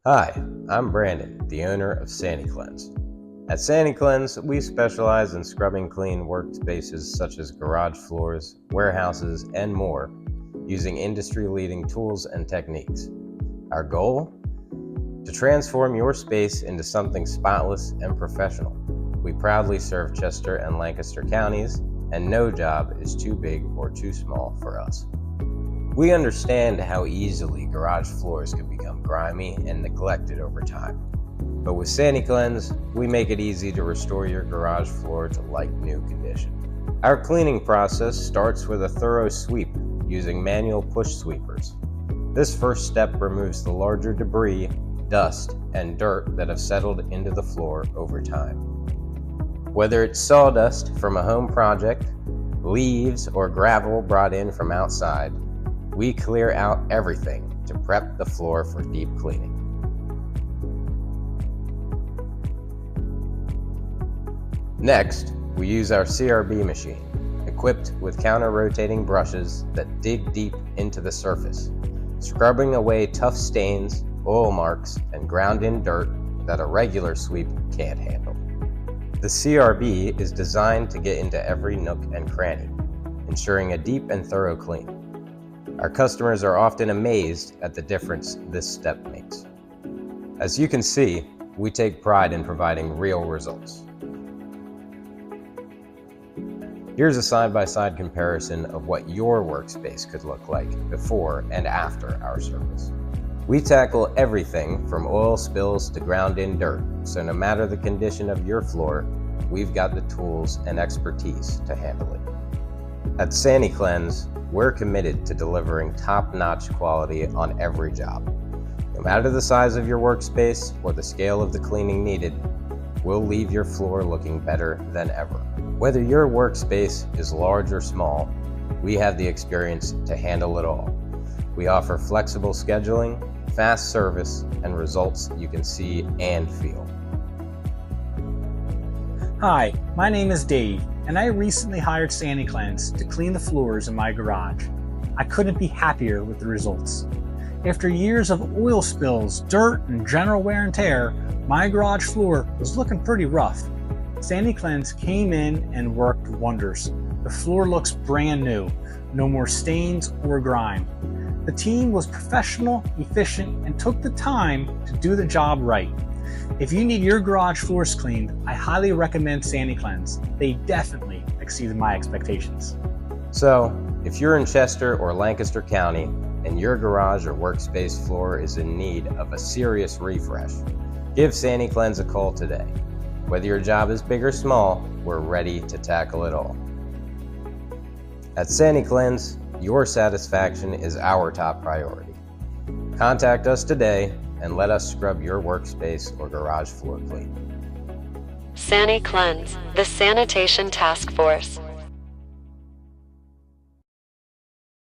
Hi, I'm Brandon, the owner of Sani-Cleanse. At Sani-Cleanse, we specialize in scrubbing clean workspaces such as garage floors, warehouses, and more, using industry-leading tools and techniques. Our goal? To transform your space into something spotless and professional. We proudly serve Chester and Lancaster counties, and no job is too big or too small for us. We understand how easily garage floors can become grimy and neglected over time. But with Sani-Cleanse, we make it easy to restore your garage floor to like-new condition. Our cleaning process starts with a thorough sweep using manual push sweepers. This first step removes the larger debris, dust, and dirt that have settled into the floor over time. Whether it's sawdust from a home project, leaves, or gravel brought in from outside, we clear out everything to prep the floor for deep cleaning. Next, we use our CRB machine, equipped with counter-rotating brushes that dig deep into the surface, scrubbing away tough stains, oil marks, and ground-in dirt that a regular sweep can't handle. The CRB is designed to get into every nook and cranny, ensuring a deep and thorough clean. Our customers are often amazed at the difference this step makes. As you can see, we take pride in providing real results. Here's a side-by-side comparison of what your workspace could look like before and after our service. We tackle everything from oil spills to ground-in dirt, so no matter the condition of your floor, we've got the tools and expertise to handle it. At Sani-Cleanse, we're committed to delivering top-notch quality on every job. No matter the size of your workspace or the scale of the cleaning needed, we'll leave your floor looking better than ever. Whether your workspace is large or small, we have the experience to handle it all. We offer flexible scheduling, fast service, and results you can see and feel. Hi, my name is Dave, and I recently hired Sani-Cleanse to clean the floors in my garage. I couldn't be happier with the results. After years of oil spills, dirt, and general wear and tear, my garage floor was looking pretty rough. Sani-Cleanse came in and worked wonders. The floor looks brand new, no more stains or grime. The team was professional, efficient, and took the time to do the job right. If you need your garage floors cleaned, I highly recommend Sani-Cleanse. They definitely exceeded my expectations. So, if you're in Chester or Lancaster County and your garage or workspace floor is in need of a serious refresh, give Sani-Cleanse a call today. Whether your job is big or small, we're ready to tackle it all. At Sani-Cleanse, your satisfaction is our top priority. Contact us today and let us scrub your workspace or garage floor clean. Sani-Cleanse, the Sanitation Task Force.